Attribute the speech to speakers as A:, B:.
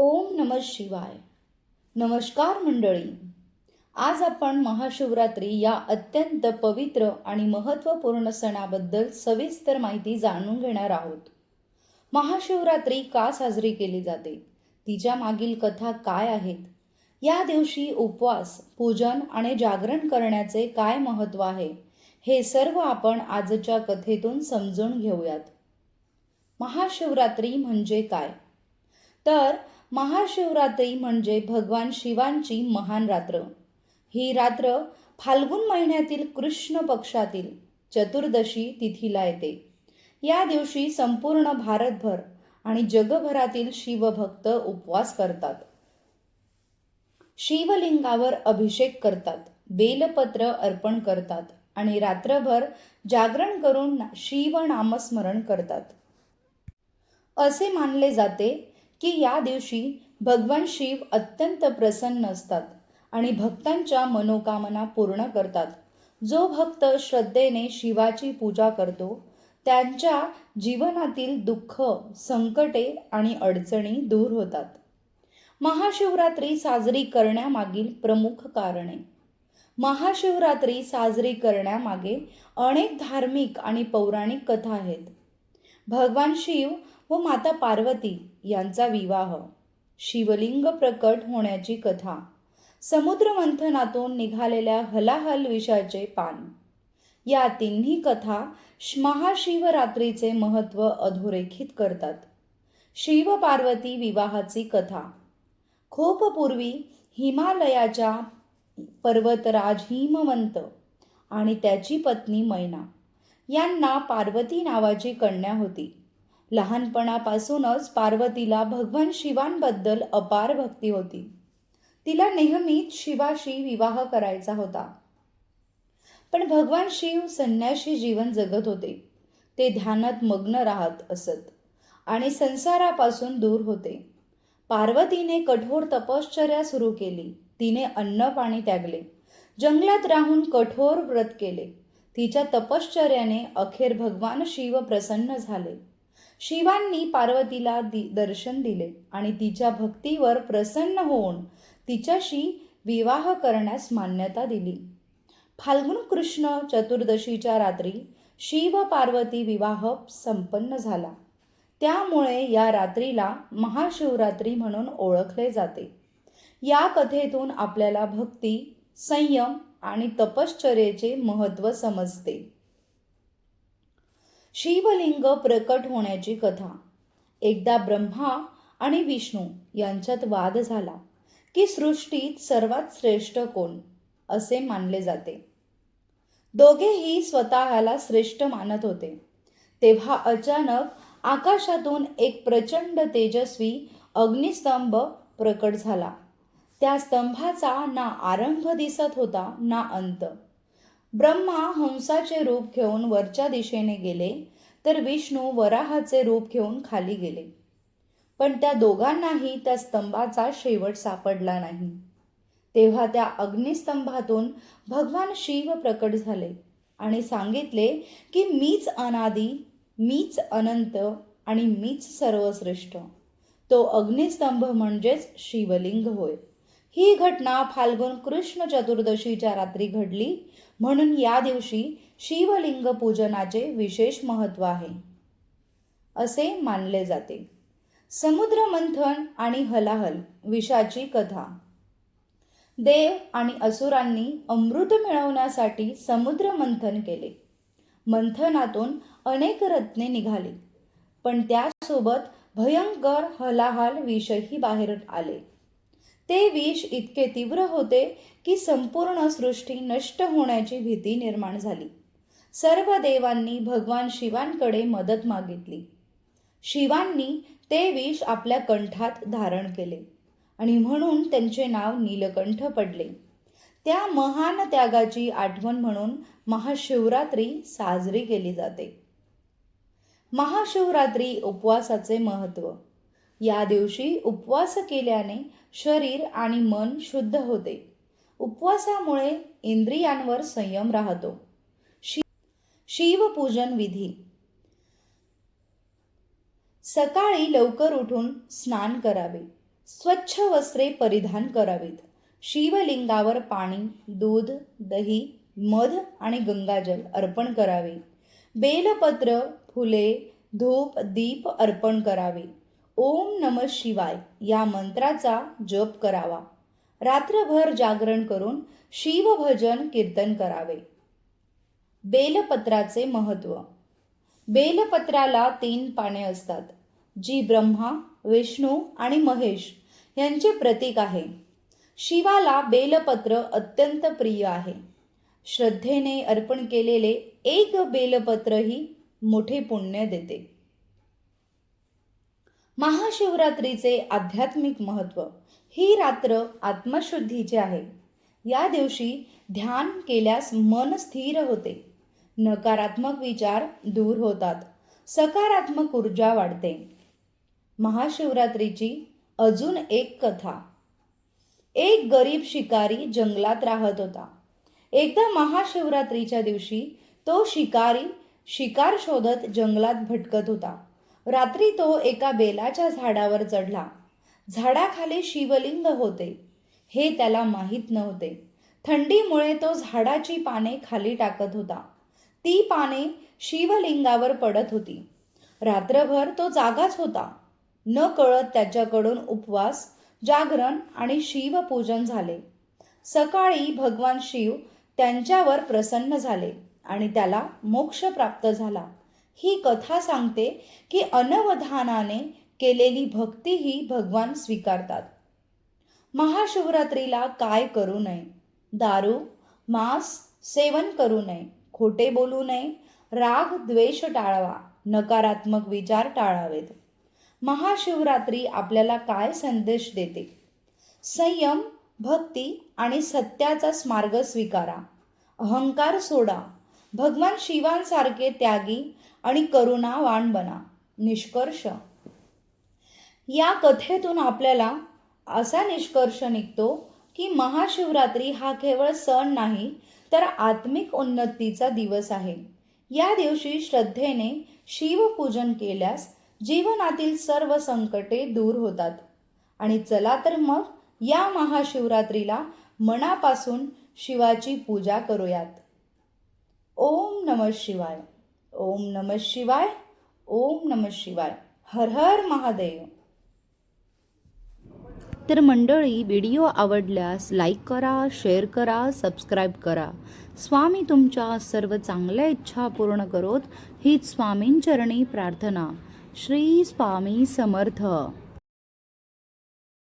A: ओम नमः शिवाय. नमस्कार मंडळी. आज आपण महाशिवरात्री या अत्यंत पवित्र आणि महत्त्वपूर्ण सणाबद्दल सविस्तर माहिती जाणून घेणार आहोत. महाशिवरात्री का साजरी केली जाते, तिच्या मागील कथा काय आहेत, या दिवशी उपवास, पूजन आणि जागरण करण्याचे काय महत्त्व आहे, हे सर्व आपण आजच्या कथेतून समजून घेऊयात. महाशिवरात्री म्हणजे काय? तर महाशिवरात्री म्हणजे भगवान शिवांची महान रात्र. ही रात्र फाल्गुन महिन्यातील कृष्ण पक्षातील चतुर्दशी तिथीला येते. या दिवशी संपूर्ण भारतभर आणि जगभरातील शिवभक्त उपवास करतात, शिवलिंगावर अभिषेक करतात, बेलपत्र अर्पण करतात आणि रात्रभर जागरण करून शिव नामस्मरण करतात. असे मानले जाते की या दिवशी भगवान शिव अत्यंत प्रसन्न असतात आणि भक्तांच्या मनोकामना पूर्ण करतात. जो भक्त श्रद्धेने शिवाची पूजा करतो त्यांच्या जीवनातील दुःख, संकटे आणि अडचणी दूर होतात. महाशिवरात्री साजरी करण्यामागील प्रमुख कारणे. महाशिवरात्री साजरी करण्यामागे अनेक धार्मिक आणि पौराणिक कथा आहेत. भगवान शिव व माता पार्वती यांचा विवाह, शिवलिंग प्रकट होण्याची कथा, समुद्र मंथनातून निघालेल्या हलाहल विषाचे पान, या तिन्ही कथा महाशिवरात्रीचे महत्त्व अधोरेखित करतात. शिव पार्वती विवाहाची कथा. खूप पूर्वी हिमालयाच्या पर्वतराज हिमवंत आणि त्याची पत्नी मैना यांना पार्वती नावाची कन्या होती. लहानपणापासूनच पार्वतीला भगवान शिवांबद्दल अपार भक्ती होती. तिला नेहमीच शिवाशी विवाह करायचा होता. पण भगवान शिव संन्यासी जीवन जगत होते. ते ध्यानात मग्न राहत असत आणि संसारापासून दूर होते. पार्वतीने कठोर तपश्चर्या सुरू केली. तिने अन्न पाणी त्यागले, जंगलात राहून कठोर व्रत केले. तिच्या तपश्चर्याने अखेर भगवान शिव प्रसन्न झाले. शिवांनी पार्वतीला दर्शन दिले आणि तिच्या भक्तीवर प्रसन्न होऊन तिच्याशी विवाह करण्यास मान्यता दिली. फाल्गुन कृष्ण चतुर्दशीच्या रात्री शिव पार्वती विवाह संपन्न झाला. त्यामुळे या रात्रीला महाशिवरात्री म्हणून ओळखले जाते. या कथेतून आपल्याला भक्ती, संयम आणि तपश्चर्येचे महत्त्व समजते. शिवलिंग प्रकट होण्याची कथा. एकदा ब्रह्मा आणि विष्णू यांच्यात वाद झाला की सृष्टीत सर्वात श्रेष्ठ कोण, असे मानले जाते. दोघेही स्वतःला श्रेष्ठ मानत होते. तेव्हा अचानक आकाशातून एक प्रचंड तेजस्वी अग्निस्तंभ प्रकट झाला. त्या स्तंभाचा ना आरंभ दिसत होता ना अंत. ब्रह्मा हंसाचे रूप घेऊन वरच्या दिशेने गेले तर विष्णू वराहाचे रूप घेऊन खाली गेले. पण त्या दोघांनाही त्या स्तंभाचा शेवट सापडला नाही. तेव्हा त्या अग्निस्तंभातून भगवान शिव प्रकट झाले आणि सांगितले की मीच अनादी, मीच अनंत आणि मीच सर्वश्रेष्ठ. तो अग्निस्तंभ म्हणजेच शिवलिंग होय. ही घटना फाल्गुन कृष्ण चतुर्दशीच्या रात्री घडली, म्हणून या दिवशी शिवलिंग पूजनाचे विशेष महत्त्व आहे असे मानले जाते. समुद्र मंथन आणि हलाहल विषाची कथा. देव आणि असुरांनी अमृत मिळवण्यासाठी समुद्र मंथन केले. मंथनातून अनेक रत्ने निघाली, पण त्यासोबत भयंकर हलाहल विषही बाहेर आले. ते विष इतके तीव्र होते की संपूर्ण सृष्टी नष्ट होण्याची भीती निर्माण झाली. सर्व देवांनी भगवान शिवांकडे मदत मागितली. शिवांनी ते विष आपल्या कंठात धारण केले आणि म्हणून त्यांचे नाव नीलकंठ पडले. त्या महान त्यागाची आठवण म्हणून महाशिवरात्री साजरी केली जाते. महाशिवरात्री उपवासाचे महत्त्व. या दिवशी उपवास केल्याने शरीर आणि मन शुद्ध होते. उपवासामुळे इंद्रियांवर संयम राहतो. शिवपूजन विधी. सकाळी लवकर उठून स्नान करावे, स्वच्छ वस्त्रे परिधान करावीत. शिवलिंगावर पाणी, दूध, दही, मध आणि गंगाजल अर्पण करावे. बेलपत्र, फुले, धूप, दीप अर्पण करावे. ओम नमः शिवाय या मंत्राचा जप करावा. रात्रभर जागरण करून शिवभजन कीर्तन करावे. बेलपत्राचे महत्त्व. बेलपत्राला 3 पाने असतात, जी ब्रह्मा, विष्णू आणि महेश यांचे प्रतीक आहे. शिवाला बेलपत्र अत्यंत प्रिय आहे. श्रद्धेने अर्पण केलेले एक बेलपत्रही मोठे पुण्य देते. महाशिवरात्रीचे आध्यात्मिक महत्त्व. ही रात्र आत्मशुद्धीचे आहे. या दिवशी ध्यान केल्यास मन स्थिर होते, नकारात्मक विचार दूर होतात, सकारात्मक ऊर्जा वाढते. महाशिवरात्रीची अजून एक कथा. एक गरीब शिकारी जंगलात राहत होता. एकदा महाशिवरात्रीच्या दिवशी तो शिकारी शिकार शोधत जंगलात भटकत होता. रात्री तो एका बेलाच्या झाडावर चढला. झाडाखाली शिवलिंग होते हे त्याला माहीत नव्हते. थंडीमुळे तो झाडाची पाने खाली टाकत होता. ती पाने शिवलिंगावर पडत होती. रात्रभर तो जागाच होता. न कळत त्याच्याकडून उपवास, जागरण आणि शिवपूजन झाले. सकाळी भगवान शिव त्यांच्यावर प्रसन्न झाले आणि त्याला मोक्ष प्राप्त झाला. ही कथा सांगते की अनवधानाने केलेली भक्तीही भगवान स्वीकारतात. महाशिवरात्रीला काय करू नये? दारू, मांस सेवन करू नये, खोटे बोलू नये, राग द्वेष टाळावा, नकारात्मक विचार टाळावेत. महाशिवरात्री आपल्याला काय संदेश देते? संयम, भक्ती आणि सत्याचा मार्ग स्वीकारा. अहंकार सोडा. भगवान शिवांसारखे त्यागी आणि करुणावान बना. निष्कर्ष. या कथेतून आपल्याला असा निष्कर्ष निघतो की महाशिवरात्री हा केवळ सण नाही, तर आत्मिक उन्नतीचा दिवस आहे. या दिवशी श्रद्धेने शिवपूजन केल्यास जीवनातील सर्व संकटे दूर होतात. आणि चला तर मग या महाशिवरात्रीला मनापासून शिवाची पूजा करूयात. ओम नमः शिवाय. ओम नमः शिवाय. ओम नमः शिवाय. हर हर महादेव.
B: तर मंडळी, व्हिडिओ आवडल्यास लाईक करा, शेअर करा, सबस्क्राईब करा. स्वामी तुमच्या सर्व चांगल्या इच्छा पूर्ण करोत हीच स्वामींचरणी प्रार्थना. श्री स्वामी समर्थ.